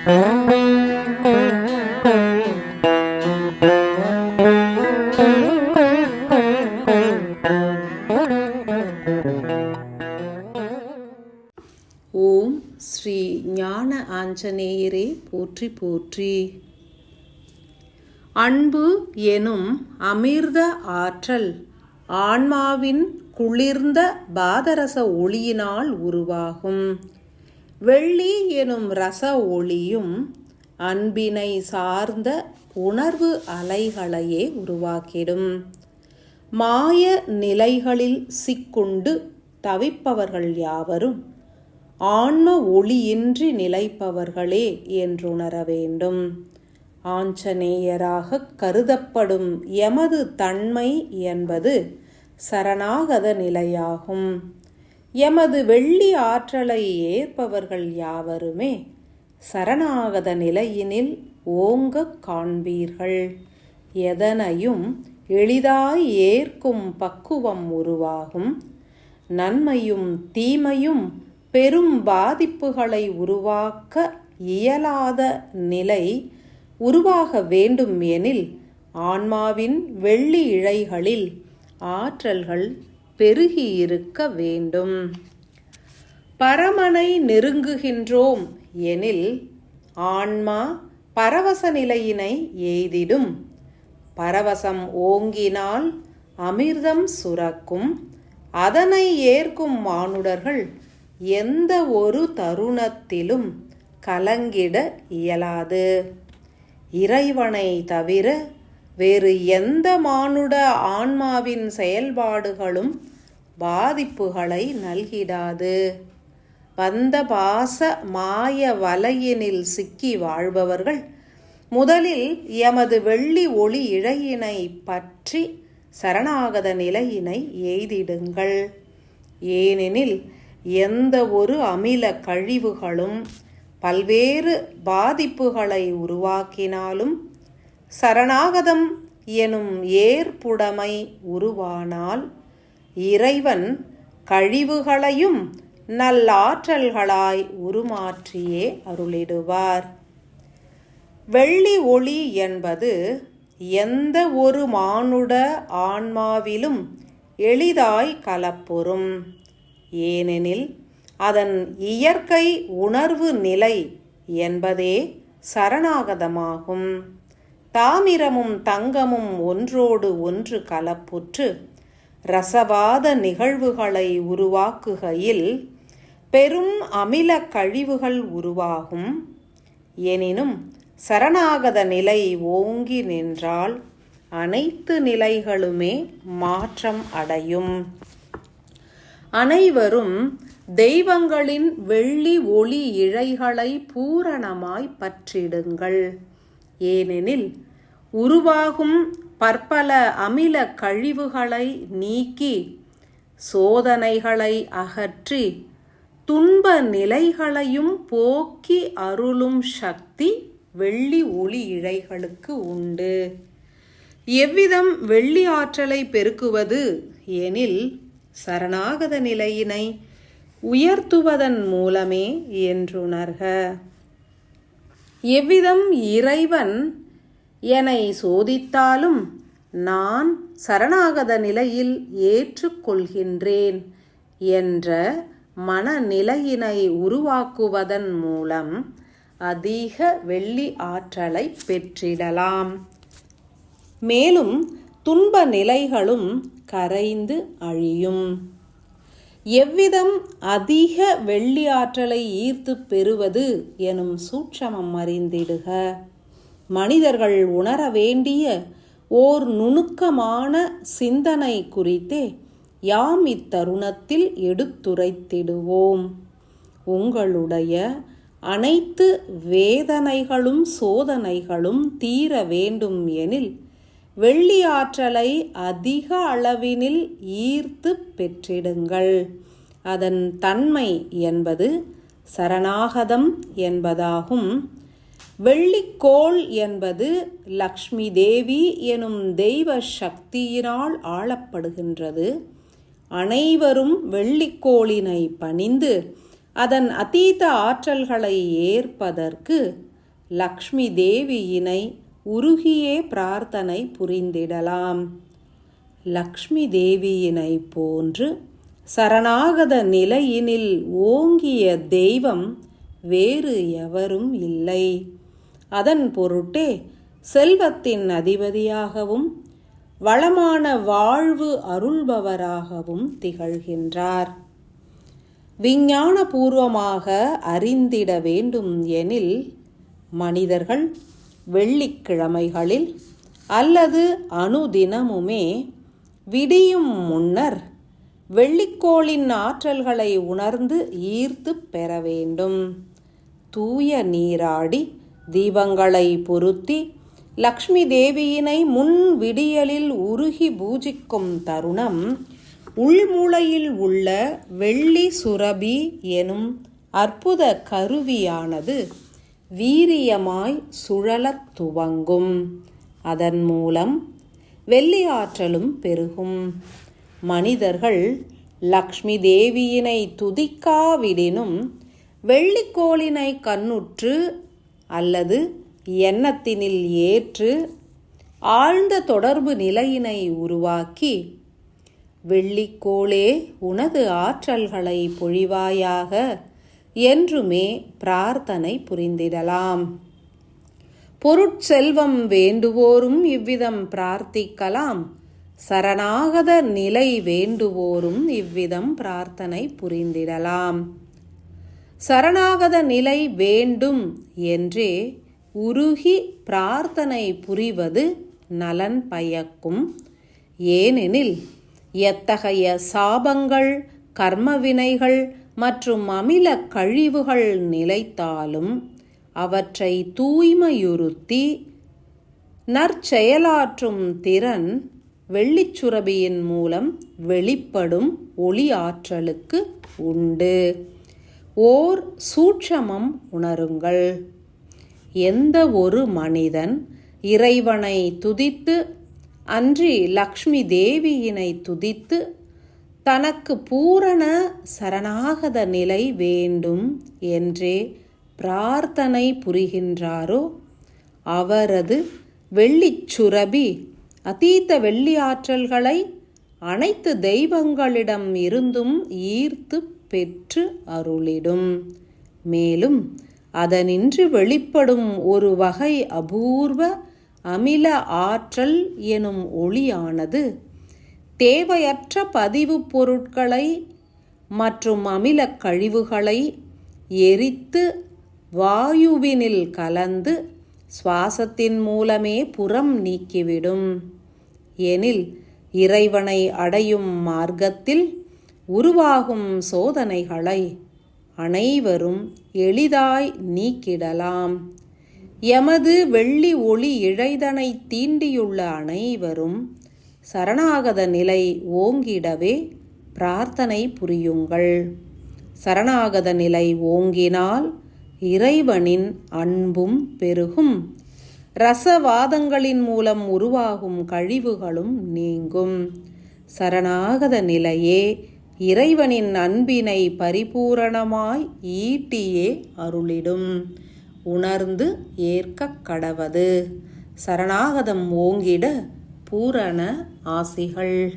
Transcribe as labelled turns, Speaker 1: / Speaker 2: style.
Speaker 1: ஓம் ஸ்ரீ ஞான ஆஞ்சநேயரே போற்றி போற்றி. அன்பு எனும் அமிர்த ஆற்றல் ஆன்மாவின் குளிர்ந்த பாதரச ஒளியினால் உருவாகும். வெள்ளி எனும் ரச ஒளியும் அன்பினை சார்ந்த உணர்வு அலைகளையே உருவாக்கிடும். மாய நிலைகளில் சிக்குண்டு தவிப்பவர்கள் யாவரும் ஆன்ம ஒளியின்றி நிலைப்பவர்களே என்றுணர வேண்டும். ஆஞ்சநேயராக கருதப்படும் எமது தன்மை என்பது சரணாகத நிலையாகும். எமது வெள்ளி ஆற்றலை ஏற்பவர்கள் யாவருமே சரணாகத நிலையினில் ஓங்க காண்பீர்கள். எதனையும் எளிதாய் ஏற்கும் பக்குவம் உருவாகும். நன்மையும் தீமையும் பெரும் பாதிப்புகளை உருவாக்க இயலாத நிலை உருவாக வேண்டும் எனில் ஆன்மாவின் வெள்ளி இழைகளில் ஆற்றல்கள் பெருகியிருக்க வேண்டும். பரமனை நெருங்குகின்றோம் எனில் ஆன்மா பரவச நிலையினை எய்திடும். பரவசம் ஓங்கினால் அமிர்தம் சுரக்கும். அதனை ஏற்கும் மானுடர்கள் எந்த ஒரு தருணத்திலும் கலங்கிட இயலாது. இறைவனை தவிர வேறு எந்த மானுட ஆன்மாவின் செயல்பாடுகளும் பாதிப்புகளை நல்கிடாது. பந்த பாச மாய வலையினில் சிக்கி வாழ்பவர்கள் முதலில் எமது வெள்ளி ஒளி இழையினை பற்றி சரணாகத நிலையினை எய்திடுங்கள். ஏனெனில் எந்த ஒரு அமில கழிவுகளும் பல்வேறு பாதிப்புகளை உருவாக்கினாலும் சரணாகதம் எனும் ஏற்புடைமை உருவானால் இறைவன் கழிவுகளையும் நல்லாற்றல்களாய் உருமாற்றியே அருளிடுவார். வெள்ளி ஒளி என்பது எந்த ஒரு மானுட ஆன்மாவிலும் எளிதாய் கலப்புறும். ஏனெனில் அதன் இயற்கை உணர்வு நிலை என்பதே சரணாகதமாகும். தாமிரமும் தங்கமும் ஒன்றோடு ஒன்று கலப்புற்று ரசவாத நிகழ்வுகளை உருவாக்குகையில் பெரும் அமில கழிவுகள் உருவாகும். எனினும் சரணாகத நிலை ஓங்கி நின்றால் அனைத்து நிலைகளுமே மாற்றம் அடையும். அனைவரும் தெய்வங்களின் வெள்ளி ஒளி இழைகளை பூரணமாய் பற்றிடுங்கள். ஏனெனில் உருவாகும் பற்பல அமில கழிவுகளை நீக்கி சோதனைகளை அகற்றி துன்ப நிலைகளையும் போக்கி அருளும் சக்தி வெள்ளி ஒளி இழைகளுக்கு உண்டு. எவ்விதம் வெள்ளி ஆற்றலை பெருக்குவது எனில் சரணாகத நிலையினை உயர்த்துவதன் மூலமே என்றுணர்க. எவ்விதம் இறைவன் என்னை சோதித்தாலும் நான் சரணாகத நிலையில் ஏற்றுக்கொள்கின்றேன் என்ற மனநிலையினை உருவாக்குவதன் மூலம் அதிக வெள்ளி ஆற்றலை பெற்றிடலாம். மேலும் துன்ப நிலைகளும் கரைந்து அழியும். எவ்விதம் அதிக வெள்ளி ஆற்றலை ஈர்த்து பெறுவது எனும் சூட்சமம் அறிந்திடுக. மனிதர்கள் உணர வேண்டிய ஓர் நுணுக்கமான சிந்தனை குறித்தே யாம் இத்தருணத்தில் எடுத்துரைத்திடுவோம். உங்களுடைய அனைத்து வேதனைகளும் சோதனைகளும் தீர வேண்டும் எனில் வெள்ளி ஆற்றலை அதிக அளவினில் ஈர்த்து பெற்றிடுங்கள். அதன் தன்மை என்பது சரணாகதம் என்பதாகும். வெள்ளிக்கோள் என்பது லக்ஷ்மி தேவி எனும் தெய்வ சக்தியினால் ஆளப்படுகின்றது. அனைவரும் வெள்ளிக்கோளினை பணிந்து அதன் அதீத ஆற்றல்களை ஏற்பதற்கு லக்ஷ்மி தேவியினை உருகியே பிரார்த்தனை புரிந்திடலாம். லக்ஷ்மி தேவியினை போன்று சரணாகத நிலையினில் ஓங்கிய தெய்வம் வேறு எவரும் இல்லை. அதன் பொருட்டே செல்வத்தின் அதிபதியாகவும் வளமான வாழ்வு அருள்பவராகவும் திகழ்கின்றார். விஞ்ஞானபூர்வமாக அறிந்திட வேண்டும் எனில் மனிதர்கள் வெள்ளிக்கிழமைகளில் அல்லது அனுதினமுமே விடியும் முன்னர் வெள்ளிக்கோளின் ஆற்றல்களை உணர்ந்து ஈர்த்து பெற வேண்டும். தூய நீராடி தீபங்களை பொருத்தி லக்ஷ்மி தேவியினை முன் விடியலில் உருகி பூஜிக்கும் தருணம் உள்மூளையில் உள்ள வெள்ளி சுரபி எனும் அற்புத கருவியானது வீரியமாய் சுழலத் துவங்கும். அதன் மூலம் வெள்ளி ஆற்றலும் பெருகும். மனிதர்கள் லக்ஷ்மி தேவியினை துதிக்காவிடினும் வெள்ளிக்கோளினை கண்ணுற்று அல்லது எண்ணத்தினில் ஏற்று ஆழ்ந்த தொடர்பு நிலையினை உருவாக்கி, வெள்ளிக்கோளே உனது ஆற்றல்களை பொழிவாயாக என்றுமே பிரார்த்தனை புரிந்திடலாம். பொருட்செல்வம் வேண்டுவோரும் இவ்விதம் பிரார்த்திக்கலாம். சரணாகத நிலை வேண்டுவோரும் இவ்விதம் பிரார்த்தனை புரிந்திடலாம். சரணாகத நிலை வேண்டும் என்றே உருகி பிரார்த்தனை புரிவது நலன் பயக்கும். ஏனெனில் எத்தகைய சாபங்கள், கர்மவினைகள் மற்றும் அமில கழிவுகள் நிலைத்தாலும் அவற்றை தூய்மையுறுத்தி நற்செயலாற்றும் திறன் வெள்ளிச்சுரபியின் மூலம் வெளிப்படும் ஒளி ஆற்றலுக்கு உண்டு. ஓர் சூட்சமம் உணருங்கள். எந்த ஒரு மனிதன் இறைவனை துதித்து அன்றி லக்ஷ்மி தேவியினை துதித்து தனக்கு பூரண சரணாகத நிலை வேண்டும் என்றே பிரார்த்தனை புரிகின்றாரோ அவரது வெள்ளிச்சுரபி அதீத வெள்ளி ஆற்றல்களை அனைத்து தெய்வங்களிடம் இருந்தும் ஈர்த்து பெற்று அருளிடும். மேலும் அதனின்று வெளிப்படும் ஒரு வகை அபூர்வ அமில ஆற்றல் எனும் ஒளியானது தேவையற்ற பதிவுப் பொருட்களை மற்றும் அமில கழிவுகளை எரித்து வாயுவினில் கலந்து சுவாசத்தின் மூலமே புறம் நீக்கிவிடும். எனில் இறைவனை அடையும் மார்க்கத்தில் உருவாகும் சோதனைகளை அனைவரும் எளிதாய் நீக்கிடலாம். எமது வெள்ளி ஒளி இழைதனை தீண்டியுள்ள அனைவரும் சரணாகத நிலை ஓங்கிடவே பிரார்த்தனை புரியுங்கள். சரணாகத நிலை ஓங்கினால் இறைவனின் அன்பும் பெருகும். ரசவாதங்களின் மூலம் உருவாகும் கழிவுகளும் நீங்கும். சரணாகத நிலையே இறைவனின் அன்பினை பரிபூரணமாய் ஈட்டியே அருளிடும். உணர்ந்து ஏற்கக் கடவது. சரணாகதம் ஓங்கிட பூரண ஆசிகள்.